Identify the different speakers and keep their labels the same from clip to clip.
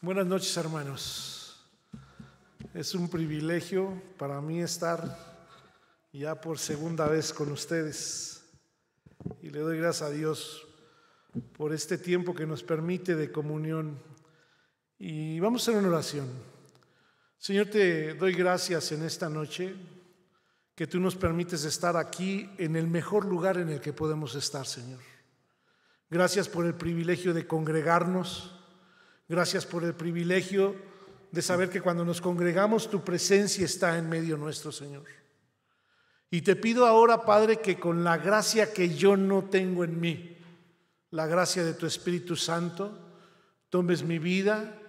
Speaker 1: Buenas noches, hermanos. Es un privilegio para mí estar ya por segunda vez con ustedes y le doy gracias a Dios por este tiempo que nos permite de comunión. Y vamos a hacer una oración. Señor, te doy gracias en esta noche que tú nos permites estar aquí en el mejor lugar en el que podemos estar, Señor. Gracias por el privilegio de congregarnos. Gracias por el privilegio de saber que cuando nos congregamos tu presencia está en medio nuestro, Señor. Y te pido ahora, Padre, que con la gracia que yo no tengo en mí, la gracia de tu Espíritu Santo, tomes mi vida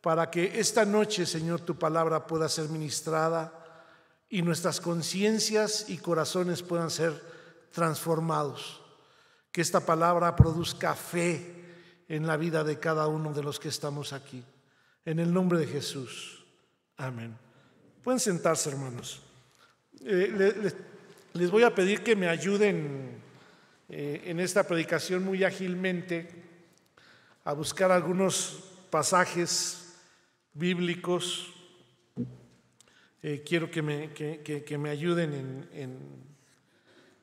Speaker 1: para que esta noche, Señor, tu palabra pueda ser ministrada y nuestras conciencias y corazones puedan ser transformados. Que esta palabra produzca fe en la vida de cada uno de los que estamos aquí. En el nombre de Jesús. Amén. Pueden sentarse, hermanos. Les voy a pedir que me ayuden en esta predicación muy ágilmente a buscar algunos pasajes bíblicos. Quiero que me ayuden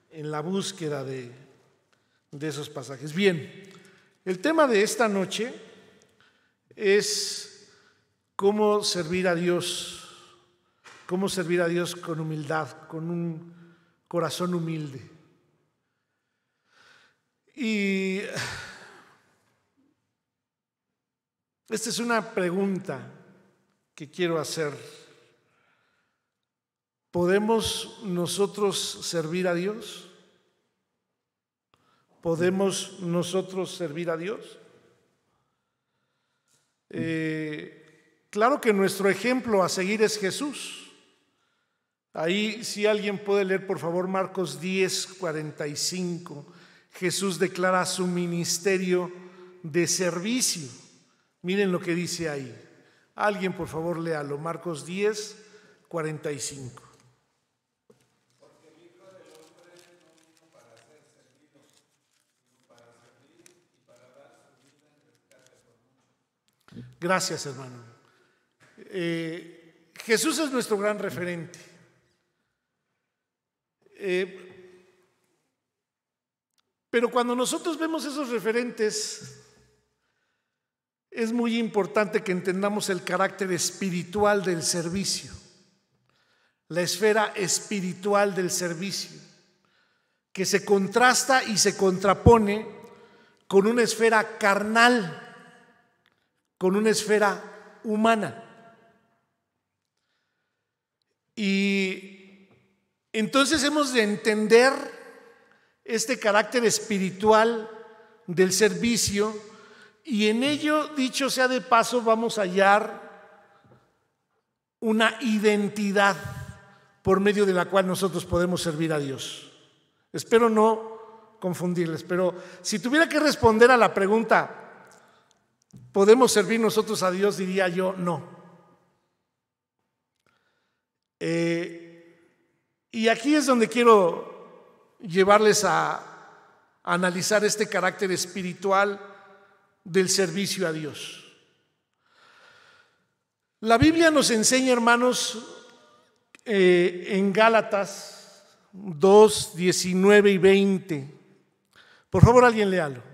Speaker 1: en la búsqueda de esos pasajes. Bien. El tema de esta noche es cómo servir a Dios con humildad, con un corazón humilde. Y esta es una pregunta que quiero hacer. ¿Podemos nosotros servir a Dios? ¿Podemos nosotros servir a Dios? Claro que nuestro ejemplo a seguir es Jesús. Ahí, si alguien puede leer, por favor, Marcos 10:45. Jesús declara su ministerio de servicio. Miren lo que dice ahí. Alguien, por favor, léalo. Marcos 10:45. Gracias, hermano. Jesús es nuestro gran referente. Pero cuando nosotros vemos esos referentes, es muy importante que entendamos el carácter espiritual del servicio, la esfera espiritual del servicio, que se contrasta y se contrapone con una esfera carnal, con una esfera humana. Y entonces hemos de entender este carácter espiritual del servicio, y en ello, dicho sea de paso, vamos a hallar una identidad por medio de la cual nosotros podemos servir a Dios. Espero no confundirles, pero si tuviera que responder a la pregunta, ¿podemos servir nosotros a Dios?, diría yo, no. Y aquí es donde quiero llevarles a analizar este carácter espiritual del servicio a Dios. La Biblia nos enseña, hermanos, en Gálatas 2:19 y 20. Por favor, alguien léalo.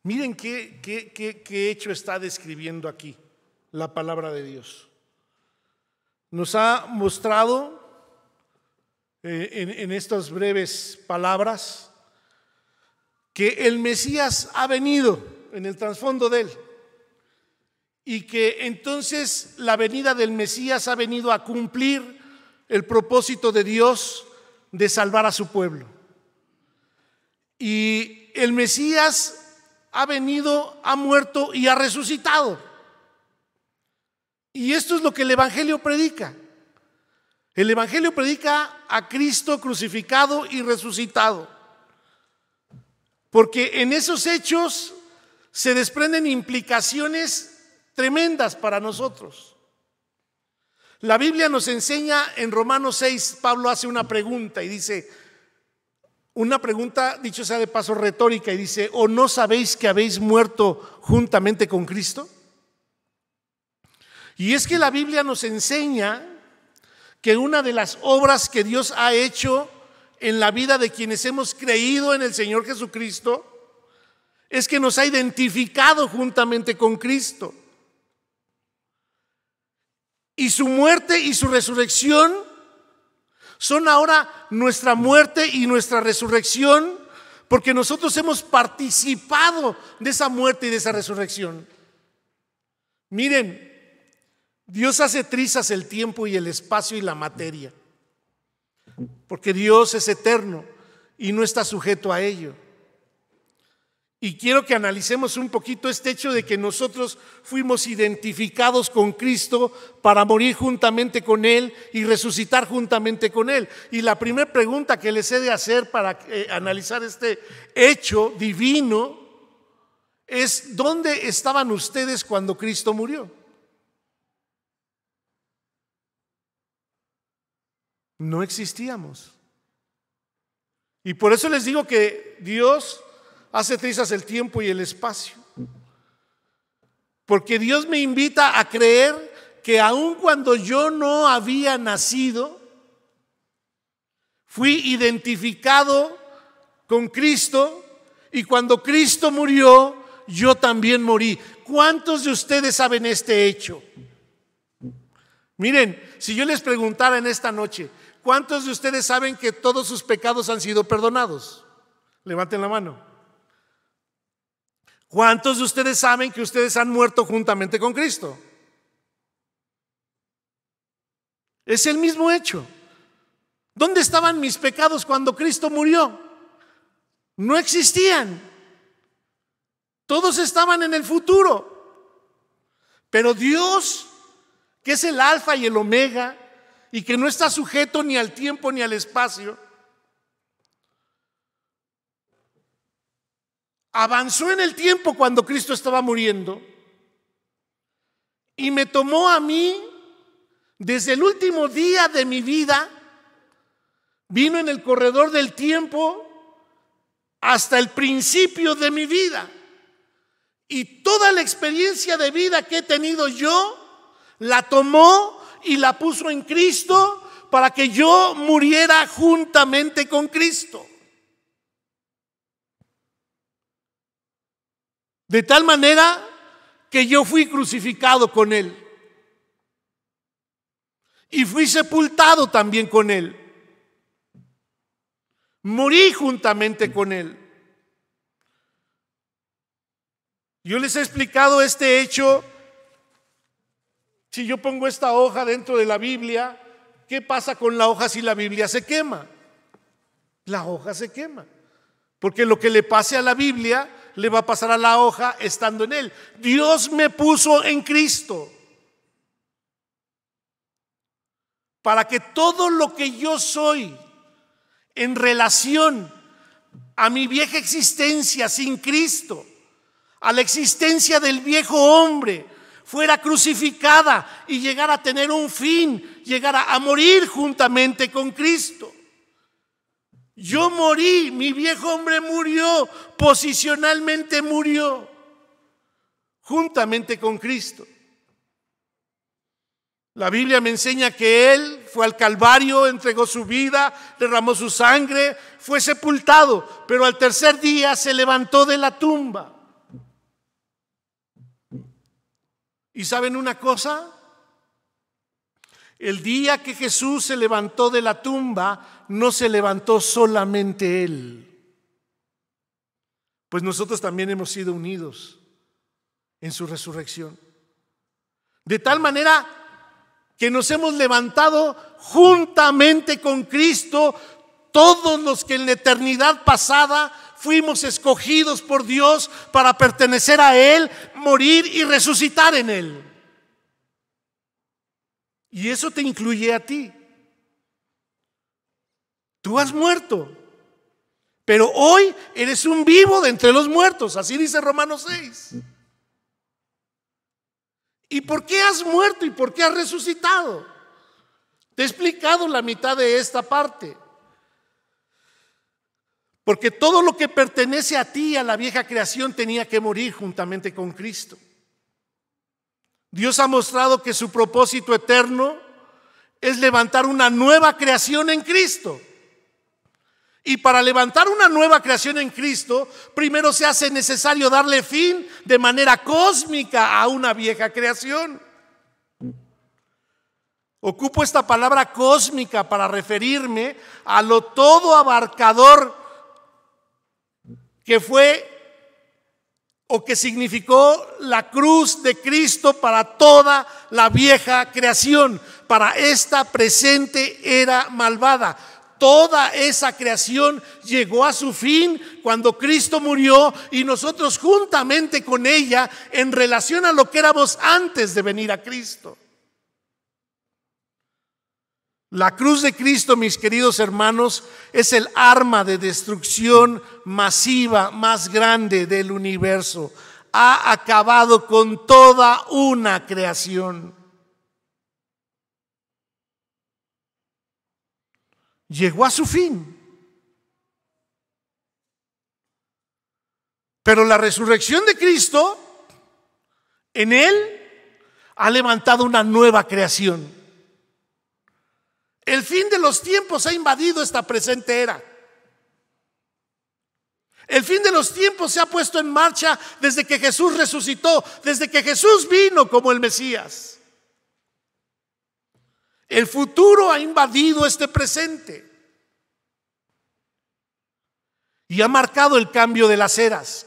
Speaker 1: Miren qué hecho está describiendo aquí la palabra de Dios. Nos ha mostrado en estas breves palabras que el Mesías ha venido en el trasfondo de él, y que entonces la venida del Mesías ha venido a cumplir el propósito de Dios de salvar a su pueblo. Y el Mesías ha venido, ha muerto y ha resucitado. Y esto es lo que el Evangelio predica. El Evangelio predica a Cristo crucificado y resucitado. Porque en esos hechos se desprenden implicaciones tremendas para nosotros. La Biblia nos enseña en Romanos 6, Pablo hace una pregunta y dice, una pregunta, dicho sea de paso, retórica, y dice: ¿o no sabéis que habéis muerto juntamente con Cristo? Y es que la Biblia nos enseña que una de las obras que Dios ha hecho en la vida de quienes hemos creído en el Señor Jesucristo es que nos ha identificado juntamente con Cristo. Y su muerte y su resurrección son ahora nuestra muerte y nuestra resurrección, porque nosotros hemos participado de esa muerte y de esa resurrección. Miren, Dios hace trizas el tiempo y el espacio y la materia, porque Dios es eterno y no está sujeto a ello. Y quiero que analicemos un poquito este hecho de que nosotros fuimos identificados con Cristo para morir juntamente con Él y resucitar juntamente con Él. Y la primera pregunta que les he de hacer para analizar este hecho divino es: ¿dónde estaban ustedes cuando Cristo murió? No existíamos. Y por eso les digo que Dios hace trizas el tiempo y el espacio, porque Dios me invita a creer que aun cuando yo no había nacido, fui identificado con Cristo, y cuando Cristo murió, yo también morí. ¿Cuántos de ustedes saben este hecho? Miren, si yo les preguntara en esta noche, ¿cuántos de ustedes saben que todos sus pecados han sido perdonados? Levanten la mano. ¿Cuántos de ustedes saben que ustedes han muerto juntamente con Cristo? Es el mismo hecho. ¿Dónde estaban mis pecados cuando Cristo murió? No existían. Todos estaban en el futuro. Pero Dios, que es el alfa y el omega, y que no está sujeto ni al tiempo ni al espacio, avanzó en el tiempo cuando Cristo estaba muriendo y me tomó a mí desde el último día de mi vida. Vino en el corredor del tiempo hasta el principio de mi vida, y toda la experiencia de vida que he tenido yo la tomó y la puso en Cristo para que yo muriera juntamente con Cristo. De tal manera que yo fui crucificado con Él y fui sepultado también con Él. Morí juntamente con Él. Yo les he explicado este hecho. Si yo pongo esta hoja dentro de la Biblia, ¿qué pasa con la hoja si la Biblia se quema? La hoja se quema, porque lo que le pase a la Biblia le va a pasar a la hoja estando en Él. Dios me puso en Cristo para que todo lo que yo soy en relación a mi vieja existencia sin Cristo, a la existencia del viejo hombre, fuera crucificada y llegara a tener un fin, llegara a morir juntamente con Cristo. Yo morí, mi viejo hombre murió, posicionalmente murió, juntamente con Cristo. La Biblia me enseña que Él fue al Calvario, entregó su vida, derramó su sangre, fue sepultado, pero al tercer día se levantó de la tumba. ¿Y saben una cosa? El día que Jesús se levantó de la tumba, no se levantó solamente Él, pues nosotros también hemos sido unidos en su resurrección. De tal manera que nos hemos levantado juntamente con Cristo, todos los que en la eternidad pasada fuimos escogidos por Dios para pertenecer a Él, morir y resucitar en Él. Y eso te incluye a ti. Tú has muerto, pero hoy eres un vivo de entre los muertos, así dice Romanos 6. ¿Y por qué has muerto y por qué has resucitado? Te he explicado la mitad de esta parte. Porque todo lo que pertenece a ti, a la vieja creación, tenía que morir juntamente con Cristo. Dios ha mostrado que su propósito eterno es levantar una nueva creación en Cristo. Y para levantar una nueva creación en Cristo, primero se hace necesario darle fin de manera cósmica a una vieja creación. Ocupo esta palabra cósmica para referirme a lo todo abarcador que fue o que significó la cruz de Cristo para toda la vieja creación, para esta presente era malvada. Toda esa creación llegó a su fin cuando Cristo murió y nosotros juntamente con ella en relación a lo que éramos antes de venir a Cristo. La cruz de Cristo, mis queridos hermanos, es el arma de destrucción masiva más grande del universo. Ha acabado con toda una creación. Llegó a su fin. Pero la resurrección de Cristo, en Él, ha levantado una nueva creación. El fin de los tiempos ha invadido esta presente era. El fin de los tiempos se ha puesto en marcha desde que Jesús resucitó, desde que Jesús vino como el Mesías. El futuro ha invadido este presente y ha marcado el cambio de las eras.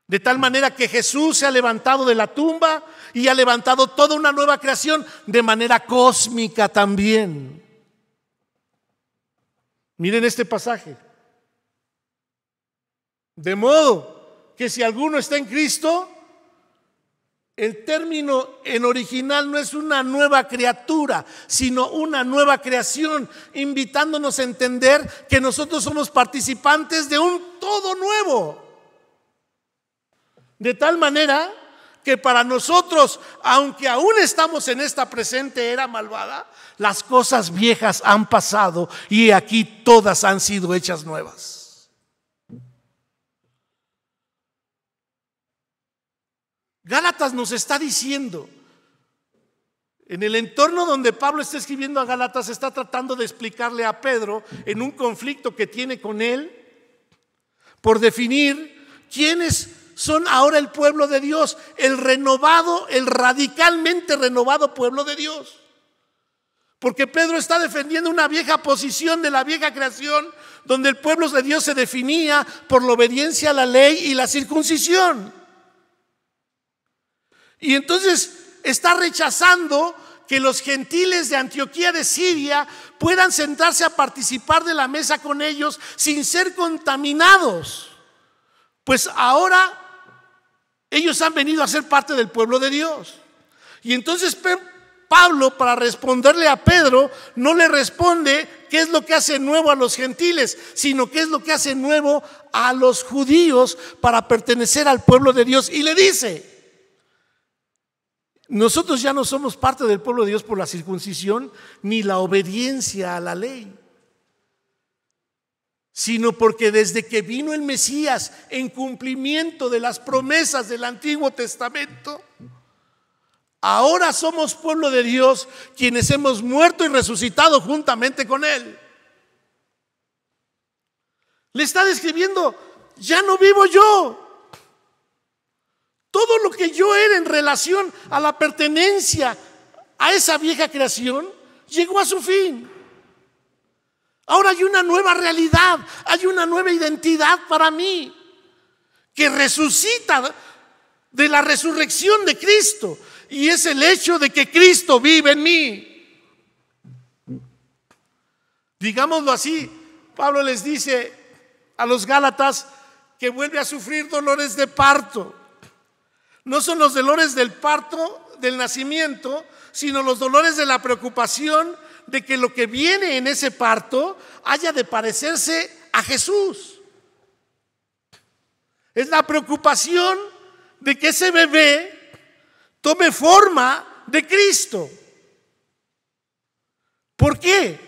Speaker 1: De tal manera que Jesús se ha levantado de la tumba y ha levantado toda una nueva creación de manera cósmica también. Miren este pasaje. De modo que si alguno está en Cristo, el término en original no es una nueva criatura, sino una nueva creación, invitándonos a entender que nosotros somos participantes de un todo nuevo. De tal manera que para nosotros, aunque aún estamos en esta presente era malvada, las cosas viejas han pasado y aquí todas han sido hechas nuevas. Gálatas nos está diciendo, en el entorno donde Pablo está escribiendo a Gálatas, está tratando de explicarle a Pedro en un conflicto que tiene con él por definir quiénes son ahora el pueblo de Dios, el renovado, el radicalmente renovado pueblo de Dios. Porque Pedro está defendiendo una vieja posición de la vieja creación, donde el pueblo de Dios se definía por la obediencia a la ley y la circuncisión. Y entonces está rechazando que los gentiles de Antioquía de Siria puedan sentarse a participar de la mesa con ellos sin ser contaminados. Pues ahora ellos han venido a ser parte del pueblo de Dios. Y entonces Pablo, para responderle a Pedro, no le responde qué es lo que hace nuevo a los gentiles, sino qué es lo que hace nuevo a los judíos para pertenecer al pueblo de Dios. Y le dice: nosotros ya no somos parte del pueblo de Dios por la circuncisión ni la obediencia a la ley, sino porque desde que vino el Mesías en cumplimiento de las promesas del Antiguo Testamento, ahora somos pueblo de Dios, quienes hemos muerto y resucitado juntamente con Él. Le está describiendo: ya no vivo yo. Todo lo que yo era en relación a la pertenencia a esa vieja creación llegó a su fin. Ahora hay una nueva realidad, hay una nueva identidad para mí, que resucita de la resurrección de Cristo, y es el hecho de que Cristo vive en mí. Digámoslo así, Pablo les dice a los Gálatas que vuelve a sufrir dolores de parto. No son los dolores del parto, del nacimiento, sino los dolores de la preocupación de que lo que viene en ese parto haya de parecerse a Jesús. Es la preocupación de que ese bebé tome forma de Cristo. ¿Por qué?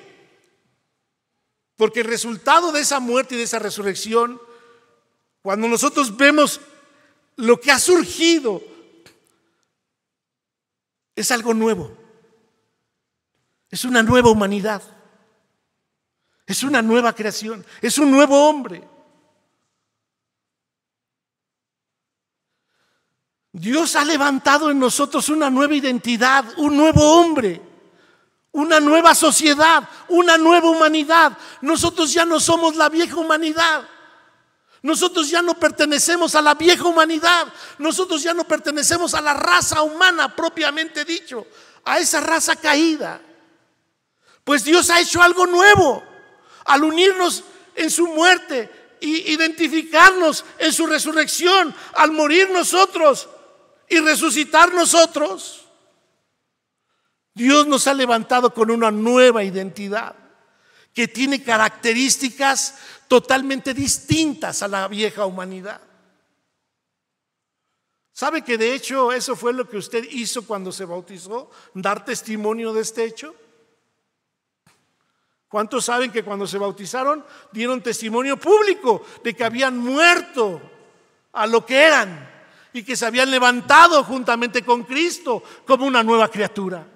Speaker 1: Porque el resultado de esa muerte y de esa resurrección, cuando nosotros vemos lo que ha surgido, es algo nuevo. Es una nueva humanidad. Es una nueva creación. Es un nuevo hombre. Dios ha levantado en nosotros una nueva identidad, un nuevo hombre, una nueva sociedad, una nueva humanidad. Nosotros ya no somos la vieja humanidad. Nosotros ya no pertenecemos a la vieja humanidad. Nosotros ya no pertenecemos a la raza humana propiamente dicho, a esa raza caída. Pues Dios ha hecho algo nuevo al unirnos en su muerte e identificarnos en su resurrección, al morir nosotros y resucitar nosotros. Dios nos ha levantado con una nueva identidad que tiene características totalmente distintas a la vieja humanidad. ¿Sabe que de hecho eso fue lo que usted hizo cuando se bautizó? ¿Dar testimonio de este hecho? ¿Cuántos saben que cuando se bautizaron dieron testimonio público de que habían muerto a lo que eran y que se habían levantado juntamente con Cristo como una nueva criatura?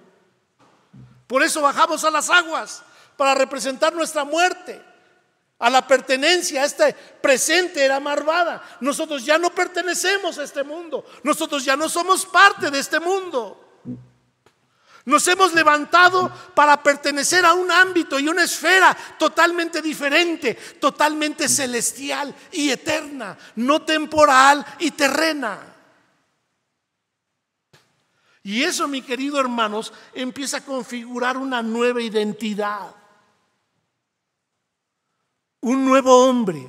Speaker 1: Por eso bajamos a las aguas, para representar nuestra muerte, a la pertenencia a este presente era malvada. Nosotros ya no pertenecemos a este mundo. Nosotros ya no somos parte de este mundo. Nos hemos levantado para pertenecer a un ámbito y una esfera totalmente diferente, totalmente celestial y eterna, no temporal y terrena. Y eso, mi querido hermanos, empieza a configurar una nueva identidad, un nuevo hombre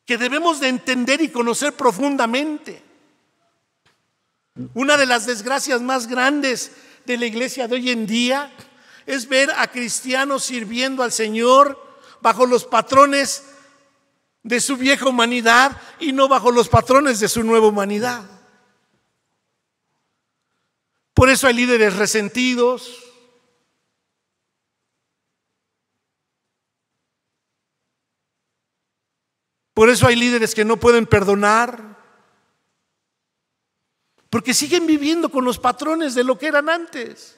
Speaker 1: que debemos de entender y conocer profundamente. Una de las desgracias más grandes de la iglesia de hoy en día es ver a cristianos sirviendo al Señor bajo los patrones de su vieja humanidad y no bajo los patrones de su nueva humanidad. Por eso hay líderes resentidos. Por eso hay líderes que no pueden perdonar, porque siguen viviendo con los patrones de lo que eran antes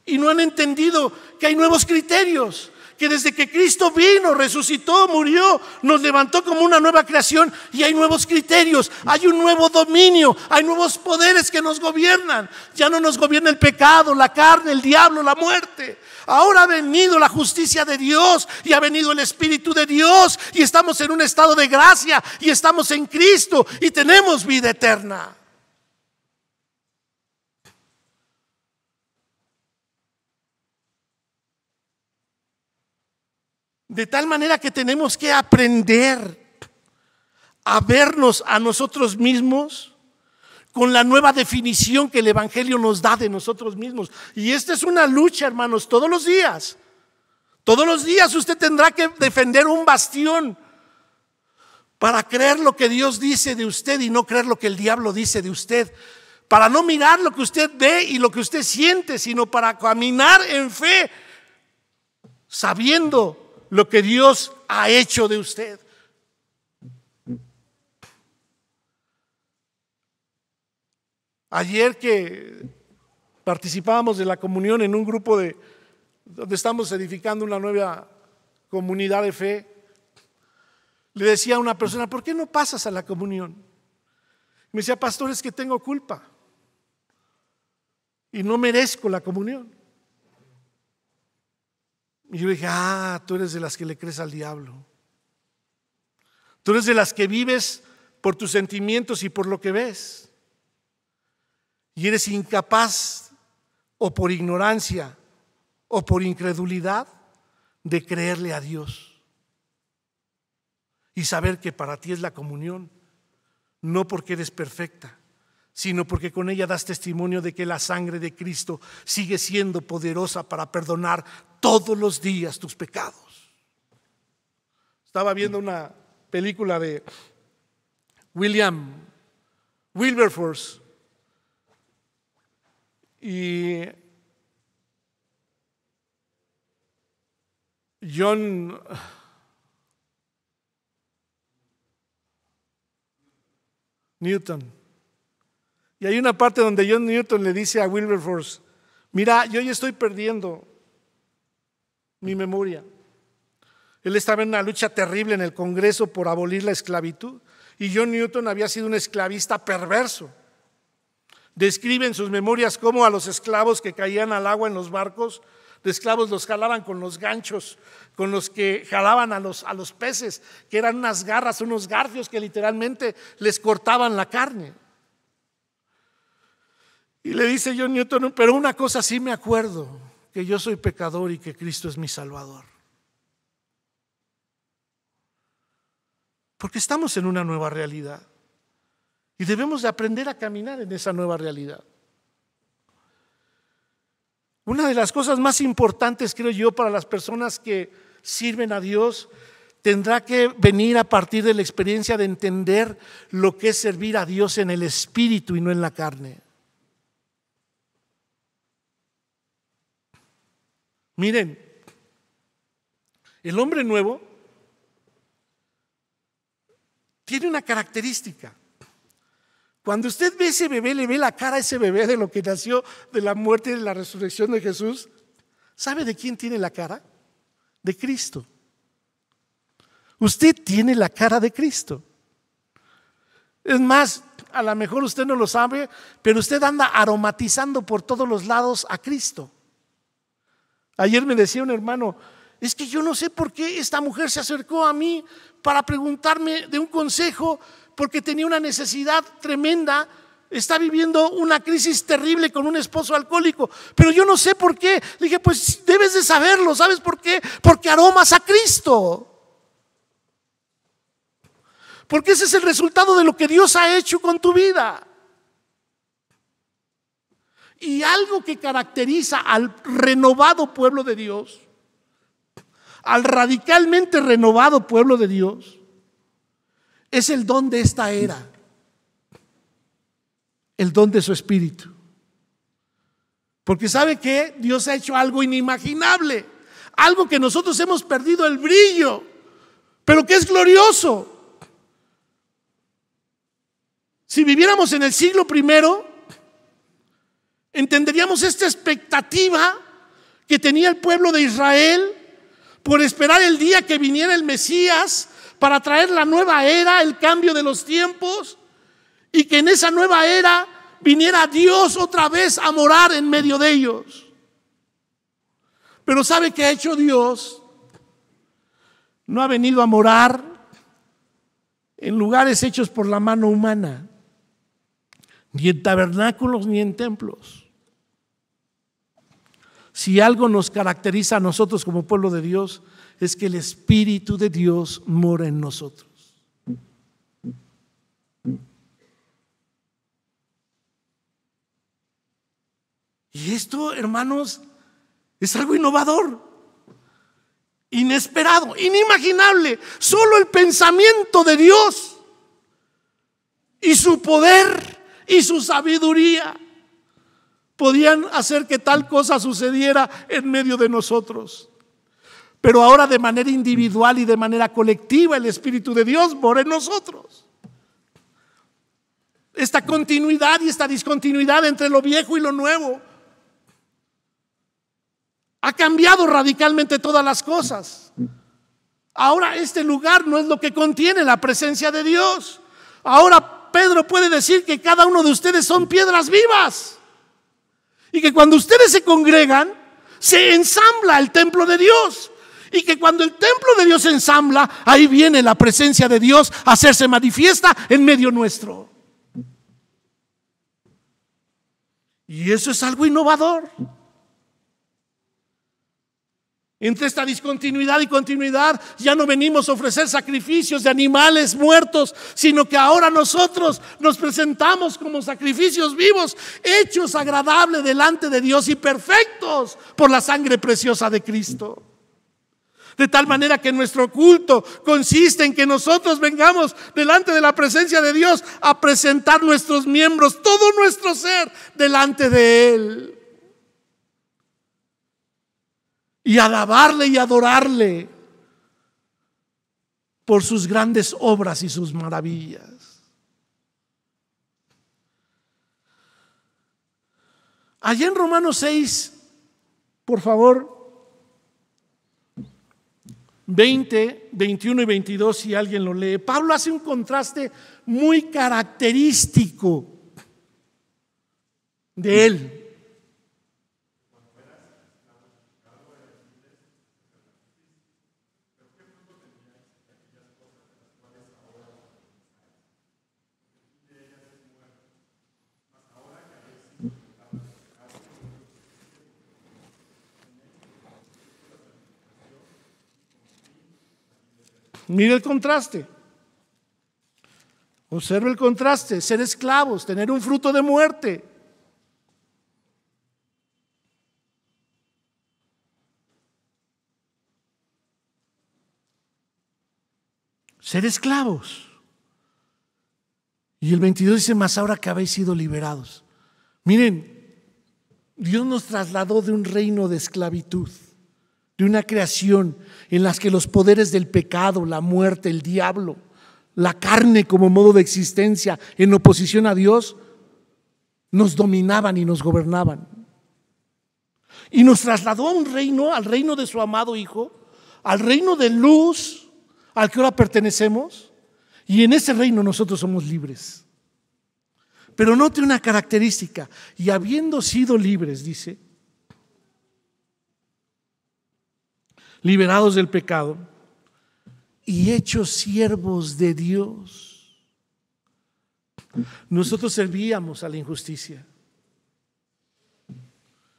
Speaker 1: y no han entendido que hay nuevos criterios, que desde que Cristo vino, resucitó, murió, nos levantó como una nueva creación y hay nuevos criterios, hay un nuevo dominio, hay nuevos poderes que nos gobiernan. Ya no nos gobierna el pecado, la carne, el diablo, la muerte. Ahora ha venido la justicia de Dios y ha venido el Espíritu de Dios y estamos en un estado de gracia y estamos en Cristo y tenemos vida eterna. De tal manera que tenemos que aprender a vernos a nosotros mismos con la nueva definición que el Evangelio nos da de nosotros mismos. Y esta es una lucha, hermanos, todos los días. Todos los días usted tendrá que defender un bastión para creer lo que Dios dice de usted y no creer lo que el diablo dice de usted. Para no mirar lo que usted ve y lo que usted siente, sino para caminar en fe, sabiendo lo que Dios ha hecho de usted. Ayer que participábamos de la comunión en un grupo donde estamos edificando una nueva comunidad de fe, le decía a una persona: ¿por qué no pasas a la comunión? Me decía: pastor, es que tengo culpa y no merezco la comunión. Y yo dije: tú eres de las que le crees al diablo. Tú eres de las que vives por tus sentimientos y por lo que ves. Y eres incapaz, o por ignorancia o por incredulidad, de creerle a Dios. y saber que para ti es la comunión, no porque eres perfecta, sino porque con ella das testimonio de que la sangre de Cristo sigue siendo poderosa para perdonar todos los días tus pecados. Estaba viendo una película de William Wilberforce y John Newton. Y hay una parte donde John Newton le dice a Wilberforce: mira, yo ya estoy perdiendo mi memoria. Él estaba en una lucha terrible en el Congreso por abolir la esclavitud, y John Newton había sido un esclavista perverso. Describe en sus memorias cómo a los esclavos que caían al agua en los barcos de esclavos los jalaban con los ganchos con los que jalaban a los peces, que eran unas garras, unos garfios que literalmente les cortaban la carne. Y le dice John Newton: pero una cosa sí me acuerdo, que yo soy pecador y que Cristo es mi Salvador. Porque estamos en una nueva realidad y debemos de aprender a caminar en esa nueva realidad. Una de las cosas más importantes, creo yo, para las personas que sirven a Dios, tendrá que venir a partir de la experiencia de entender lo que es servir a Dios en el espíritu y no en la carne. Miren, el hombre nuevo tiene una característica. Cuando usted ve ese bebé, le ve la cara a ese bebé de lo que nació de la muerte y de la resurrección de Jesús. ¿Sabe de quién tiene la cara? De Cristo. Usted tiene la cara de Cristo. Es más, a lo mejor usted no lo sabe, pero usted anda aromatizando por todos los lados a Cristo. Ayer me decía un hermano: es que yo no sé por qué esta mujer se acercó a mí para preguntarme de un consejo, porque tenía una necesidad tremenda, está viviendo una crisis terrible con un esposo alcohólico, pero yo no sé por qué. Le dije: pues debes de saberlo. ¿Sabes por qué? Porque aromas a Cristo. Porque ese es el resultado de lo que Dios ha hecho con tu vida. Y algo que caracteriza al renovado pueblo de Dios, al radicalmente renovado pueblo de Dios, es el don de esta era, el don de su espíritu. Porque ¿sabe qué? Dios ha hecho algo inimaginable, algo que nosotros hemos perdido el brillo, pero que es glorioso. Si viviéramos en el siglo I, entenderíamos esta expectativa que tenía el pueblo de Israel por esperar el día que viniera el Mesías para traer la nueva era, el cambio de los tiempos, y que en esa nueva era viniera Dios otra vez a morar en medio de ellos. Pero ¿sabe qué ha hecho Dios? No ha venido a morar en lugares hechos por la mano humana, ni en tabernáculos ni en templos. Si algo nos caracteriza a nosotros como pueblo de Dios, es que el Espíritu de Dios mora en nosotros. Y esto, hermanos, es algo innovador, inesperado, inimaginable. Solo el pensamiento de Dios y su poder y su sabiduría podían hacer que tal cosa sucediera en medio de nosotros. Pero ahora, de manera individual y de manera colectiva, el Espíritu de Dios mora en nosotros. Esta continuidad y esta discontinuidad entre lo viejo y lo nuevo ha cambiado radicalmente todas las cosas. Ahora este lugar no es lo que contiene la presencia de Dios. Ahora Pedro puede decir que cada uno de ustedes son piedras vivas, y que cuando ustedes se congregan, se ensambla el templo de Dios, y que cuando el templo de Dios se ensambla, ahí viene la presencia de Dios a hacerse manifiesta en medio nuestro. Y eso es algo innovador. Entre esta discontinuidad y continuidad ya no venimos a ofrecer sacrificios de animales muertos, sino que ahora nosotros nos presentamos como sacrificios vivos, hechos agradables delante de Dios y perfectos por la sangre preciosa de Cristo. De tal manera que nuestro culto consiste en que nosotros vengamos delante de la presencia de Dios a presentar nuestros miembros, todo nuestro ser delante de Él. Y alabarle y adorarle por sus grandes obras y sus maravillas. Allá en Romanos 6, por favor, 20, 21 y 22, si alguien lo lee, Pablo hace un contraste muy característico de él. Mire el contraste. Observe el contraste. Ser esclavos, tener un fruto de muerte. Ser esclavos. Y el 22 dice: mas ahora que habéis sido liberados. Miren, Dios nos trasladó de un reino de esclavitud, de una creación en las que los poderes del pecado, la muerte, el diablo, la carne como modo de existencia en oposición a Dios, nos dominaban y nos gobernaban. Y nos trasladó a un reino, al reino de su amado Hijo, al reino de luz al que ahora pertenecemos, y en ese reino nosotros somos libres. Pero note una característica: y habiendo sido libres, dice, liberados del pecado y hechos siervos de Dios. Nosotros servíamos a la injusticia.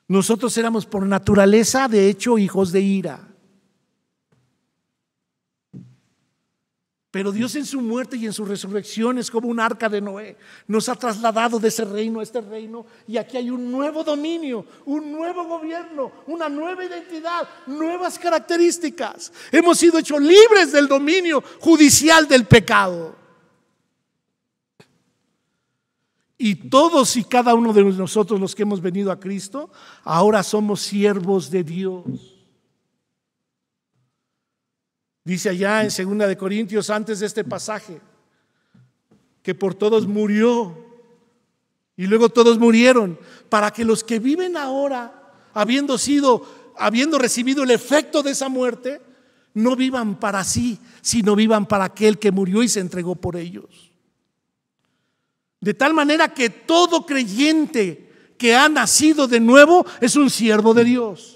Speaker 1: Nosotros éramos por naturaleza, de hecho, hijos de ira. Pero Dios en su muerte y en su resurrección es como un arca de Noé. Nos ha trasladado de ese reino a este reino, y aquí hay un nuevo dominio, un nuevo gobierno, una nueva identidad, nuevas características. Hemos sido hechos libres del dominio judicial del pecado. Y todos y cada uno de nosotros, los que hemos venido a Cristo, ahora somos siervos de Dios. Dice allá en 2 de Corintios, antes de este pasaje, que por todos murió y luego todos murieron, para que los que viven ahora, habiendo recibido el efecto de esa muerte, no vivan para sí, sino vivan para aquel que murió y se entregó por ellos. De tal manera que todo creyente que ha nacido de nuevo es un siervo de Dios.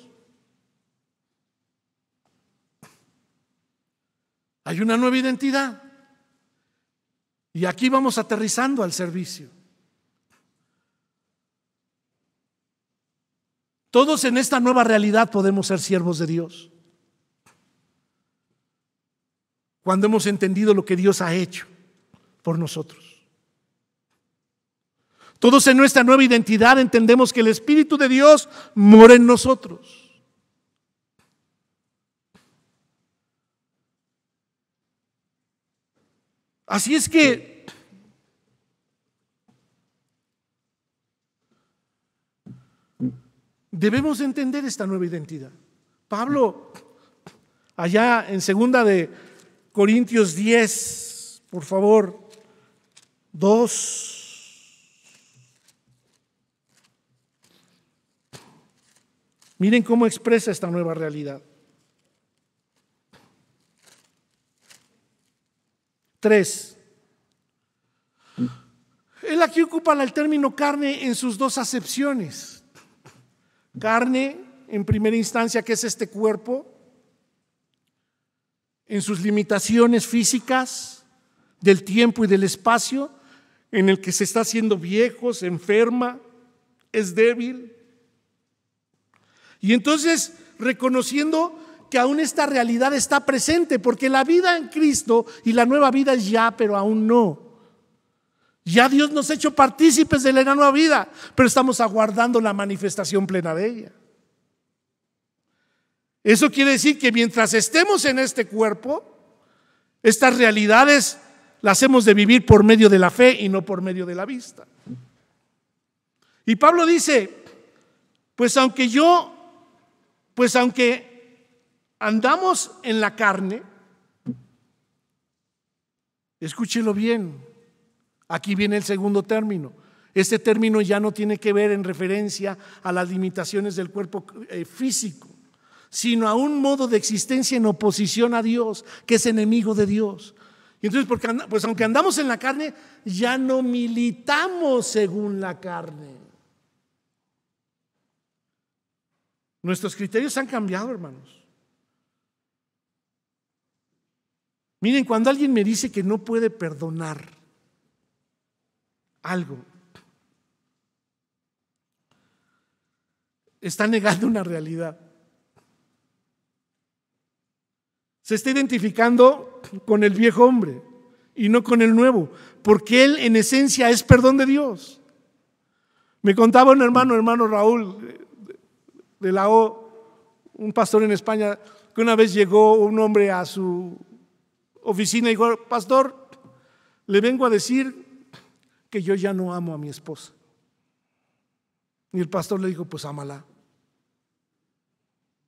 Speaker 1: Hay una nueva identidad. Y aquí vamos aterrizando al servicio. Todos en esta nueva realidad podemos ser siervos de Dios, cuando hemos entendido lo que Dios ha hecho por nosotros. Todos en nuestra nueva identidad entendemos que el Espíritu de Dios mora en nosotros. Así es que debemos entender esta nueva identidad. Pablo, allá en 2 de Corintios 10, por favor, 2. Miren cómo expresa esta nueva realidad. 3. Él aquí ocupa el término carne en sus dos acepciones. Carne, en primera instancia, que es este cuerpo, en sus limitaciones físicas, del tiempo y del espacio, en el que se está haciendo viejo, se enferma, es débil. Y entonces, reconociendo que aún esta realidad está presente, porque la vida en Cristo y la nueva vida es ya, pero aún no. Ya Dios nos ha hecho partícipes de la nueva vida, pero estamos aguardando la manifestación plena de ella. Eso quiere decir que mientras estemos en este cuerpo, estas realidades las hemos de vivir por medio de la fe y no por medio de la vista. Y Pablo dice, pues aunque andamos en la carne, escúchelo bien, aquí viene el segundo término. Este término ya no tiene que ver en referencia a las limitaciones del cuerpo físico, sino a un modo de existencia en oposición a Dios, que es enemigo de Dios. Y entonces, pues aunque andamos en la carne, ya no militamos según la carne. Nuestros criterios han cambiado, hermanos. Miren, cuando alguien me dice que no puede perdonar algo, está negando una realidad. Se está identificando con el viejo hombre y no con el nuevo, porque él en esencia es perdón de Dios. Me contaba un hermano Raúl de la O, un pastor en España, que una vez llegó un hombre a su oficina y dijo: pastor, le vengo a decir que yo ya no amo a mi esposa. Y el pastor le dijo: pues ámala.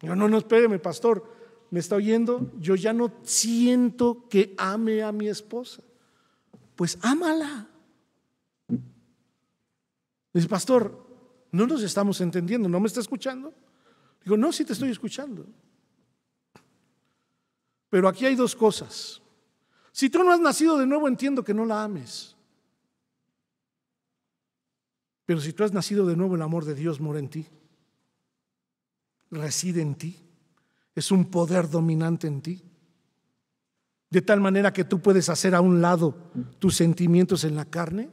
Speaker 1: Yo: no, espéreme, pastor, ¿me está oyendo? Yo ya no siento que ame a mi esposa. Pues ámala. Dice: pastor, no nos estamos entendiendo, ¿no me está escuchando? Digo: no, sí te estoy escuchando. Pero aquí hay dos cosas. Si tú no has nacido de nuevo, entiendo que no la ames. Pero si tú has nacido de nuevo, el amor de Dios mora en ti, reside en ti, es un poder dominante en ti, de tal manera que tú puedes hacer a un lado tus sentimientos en la carne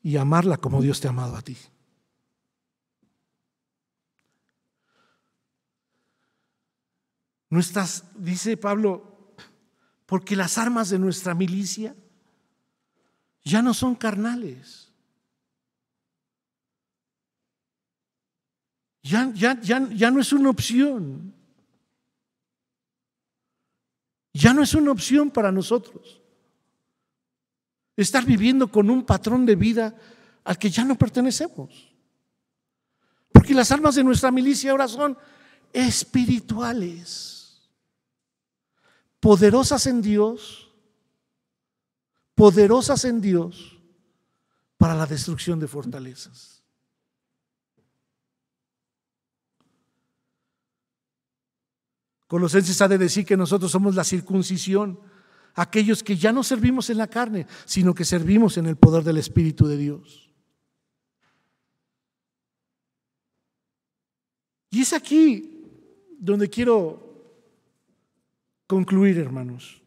Speaker 1: y amarla como Dios te ha amado a ti. No estás, dice Pablo, porque las armas de nuestra milicia ya no son carnales. Ya no es una opción. Ya no es una opción para nosotros estar viviendo con un patrón de vida al que ya no pertenecemos. Porque las armas de nuestra milicia ahora son espirituales, poderosas en Dios para la destrucción de fortalezas. Colosenses ha de decir que nosotros somos la circuncisión, aquellos que ya no servimos en la carne, sino que servimos en el poder del Espíritu de Dios. Y es aquí donde quiero concluir, hermanos.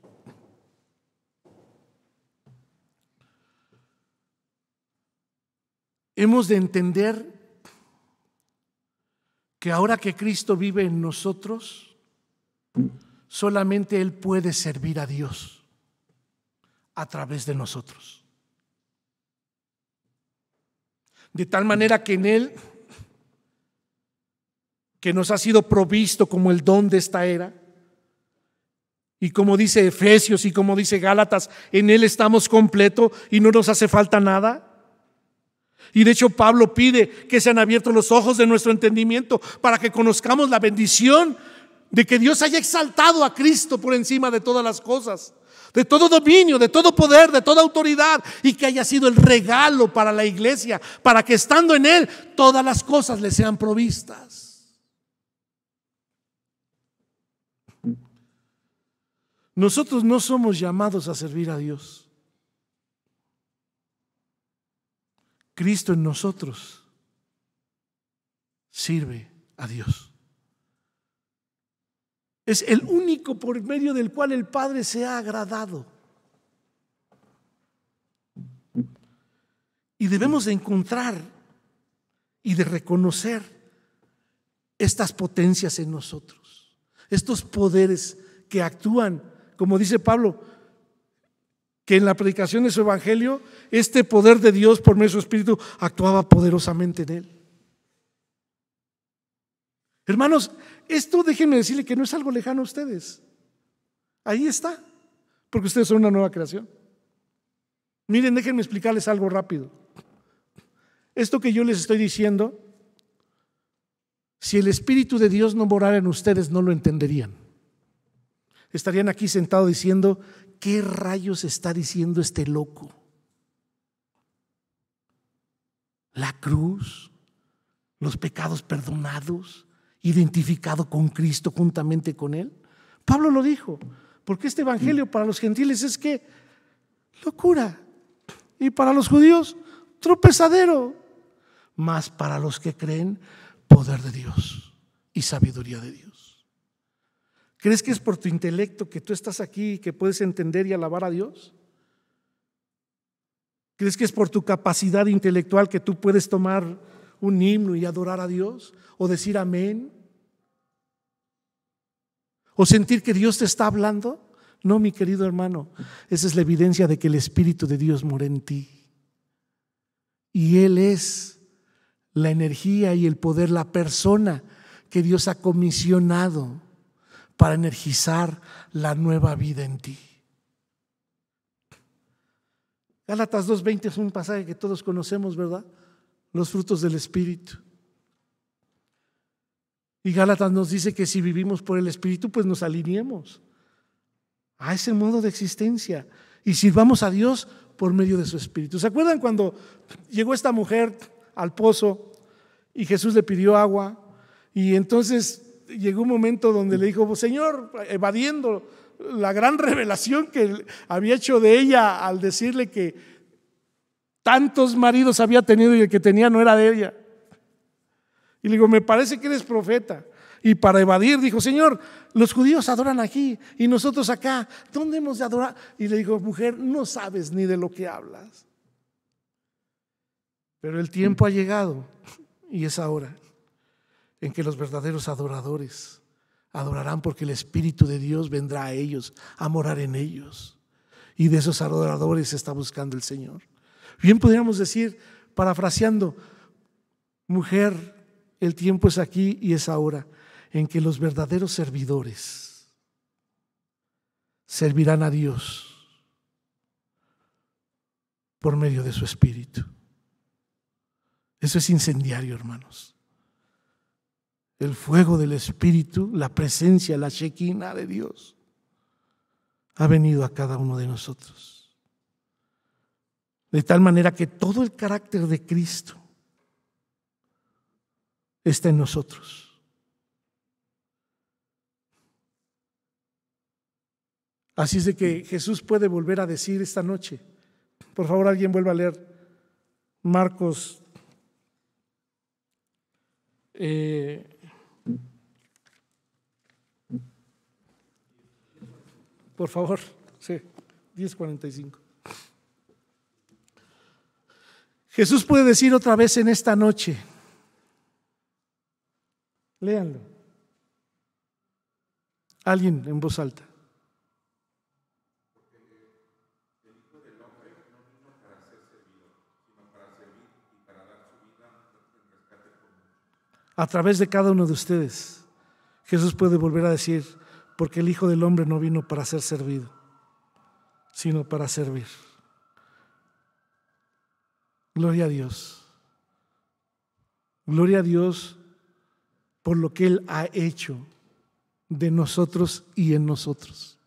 Speaker 1: Hemos de entender que ahora que Cristo vive en nosotros, solamente Él puede servir a Dios a través de nosotros. De tal manera que en Él, que nos ha sido provisto como el don de esta era, y como dice Efesios y como dice Gálatas, en Él estamos completos y no nos hace falta nada. Y de hecho Pablo pide que sean abiertos los ojos de nuestro entendimiento para que conozcamos la bendición de que Dios haya exaltado a Cristo por encima de todas las cosas, de todo dominio, de todo poder, de toda autoridad, y que haya sido el regalo para la iglesia, para que estando en Él todas las cosas le sean provistas. Nosotros no somos llamados a servir a Dios. Cristo en nosotros sirve a Dios. Es el único por medio del cual el Padre se ha agradado. Y debemos de encontrar y de reconocer estas potencias en nosotros, estos poderes que actúan, como dice Pablo, que en la predicación de su evangelio, este poder de Dios por medio de su Espíritu actuaba poderosamente en él. Hermanos, esto déjenme decirle que no es algo lejano a ustedes. Ahí está, porque ustedes son una nueva creación. Miren, déjenme explicarles algo rápido. Esto que yo les estoy diciendo, si el Espíritu de Dios no morara en ustedes, no lo entenderían. Estarían aquí sentados diciendo: ¿qué rayos está diciendo este loco? La cruz, los pecados perdonados, identificado con Cristo juntamente con Él. Pablo lo dijo, porque este evangelio para los gentiles es que locura, y para los judíos tropezadero, mas para los que creen, poder de Dios y sabiduría de Dios. ¿Crees que es por tu intelecto que tú estás aquí y que puedes entender y alabar a Dios? ¿Crees que es por tu capacidad intelectual que tú puedes tomar un himno y adorar a Dios? ¿O decir amén? ¿O sentir que Dios te está hablando? No, mi querido hermano, esa es la evidencia de que el Espíritu de Dios mora en ti. Y Él es la energía y el poder, la persona que Dios ha comisionado para energizar la nueva vida en ti. Gálatas 2:20 es un pasaje que todos conocemos, ¿verdad? Los frutos del Espíritu. Y Gálatas nos dice que si vivimos por el Espíritu, pues nos alineemos a ese modo de existencia y sirvamos a Dios por medio de su Espíritu. ¿Se acuerdan cuando llegó esta mujer al pozo y Jesús le pidió agua? Y entonces llegó un momento donde le dijo: Señor, evadiendo la gran revelación que había hecho de ella al decirle que tantos maridos había tenido y el que tenía no era de ella. Y le digo: me parece que eres profeta. Y para evadir dijo: Señor, los judíos adoran aquí y nosotros acá, ¿dónde hemos de adorar? Y le dijo: mujer, no sabes ni de lo que hablas. Pero el tiempo ha llegado, y es ahora, en que los verdaderos adoradores adorarán, porque el Espíritu de Dios vendrá a ellos, a morar en ellos. Y de esos adoradores está buscando el Señor. Bien podríamos decir, parafraseando: mujer, el tiempo es aquí y es ahora en que los verdaderos servidores servirán a Dios por medio de su Espíritu. Eso es incendiario, hermanos. El fuego del Espíritu, la presencia, la Shekinah de Dios ha venido a cada uno de nosotros, de tal manera que todo el carácter de Cristo está en nosotros. Así es de que Jesús puede volver a decir esta noche. Por favor, alguien vuelva a leer Marcos por favor, sí, 10:45. Jesús puede decir otra vez en esta noche, léanlo, alguien en voz alta. A través de cada uno de ustedes, Jesús puede volver a decir: porque el Hijo del Hombre no vino para ser servido, sino para servir. Gloria a Dios. Gloria a Dios por lo que Él ha hecho de nosotros y en nosotros.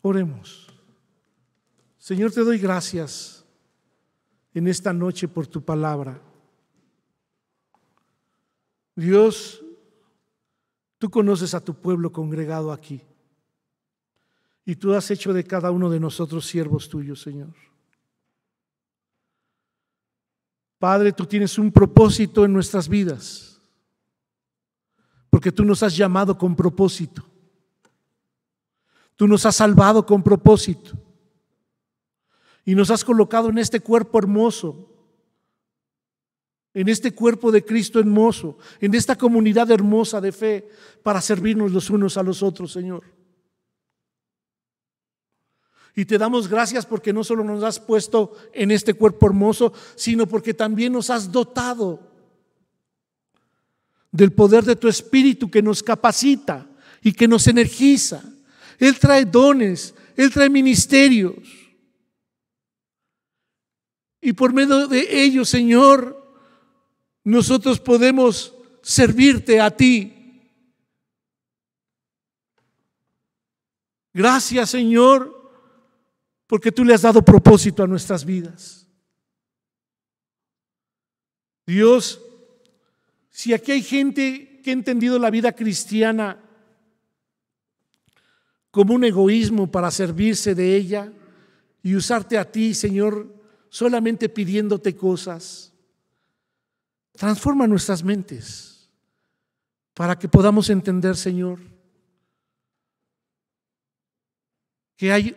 Speaker 1: Oremos. Señor, te doy gracias en esta noche por tu palabra. Dios, tú conoces a tu pueblo congregado aquí y tú has hecho de cada uno de nosotros siervos tuyos, Señor. Padre, tú tienes un propósito en nuestras vidas, porque tú nos has llamado con propósito. Tú nos has salvado con propósito y nos has colocado en este cuerpo hermoso en este cuerpo de Cristo hermoso, en esta comunidad hermosa de fe, para servirnos los unos a los otros, Señor. Y te damos gracias porque no solo nos has puesto en este cuerpo hermoso, sino porque también nos has dotado del poder de tu Espíritu que nos capacita y que nos energiza. Él trae dones, Él trae ministerios. Y por medio de ellos, Señor, nosotros podemos servirte a ti. Gracias, Señor, porque tú le has dado propósito a nuestras vidas. Dios, si aquí hay gente que ha entendido la vida cristiana como un egoísmo para servirse de ella y usarte a ti, Señor, solamente pidiéndote cosas, transforma nuestras mentes para que podamos entender, Señor, que hay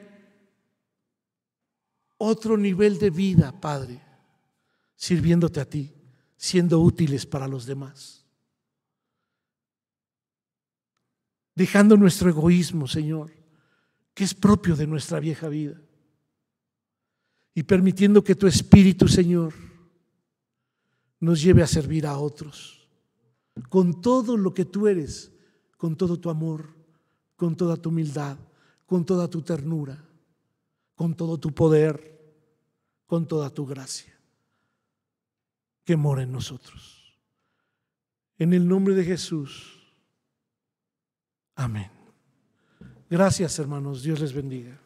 Speaker 1: otro nivel de vida, Padre, sirviéndote a ti, siendo útiles para los demás. Dejando nuestro egoísmo, Señor, que es propio de nuestra vieja vida, y permitiendo que tu Espíritu, Señor, nos lleve a servir a otros con todo lo que tú eres, con todo tu amor, con toda tu humildad, con toda tu ternura, con todo tu poder, con toda tu gracia que mora en nosotros. En el nombre de Jesús. Amén. Gracias, hermanos. Dios les bendiga.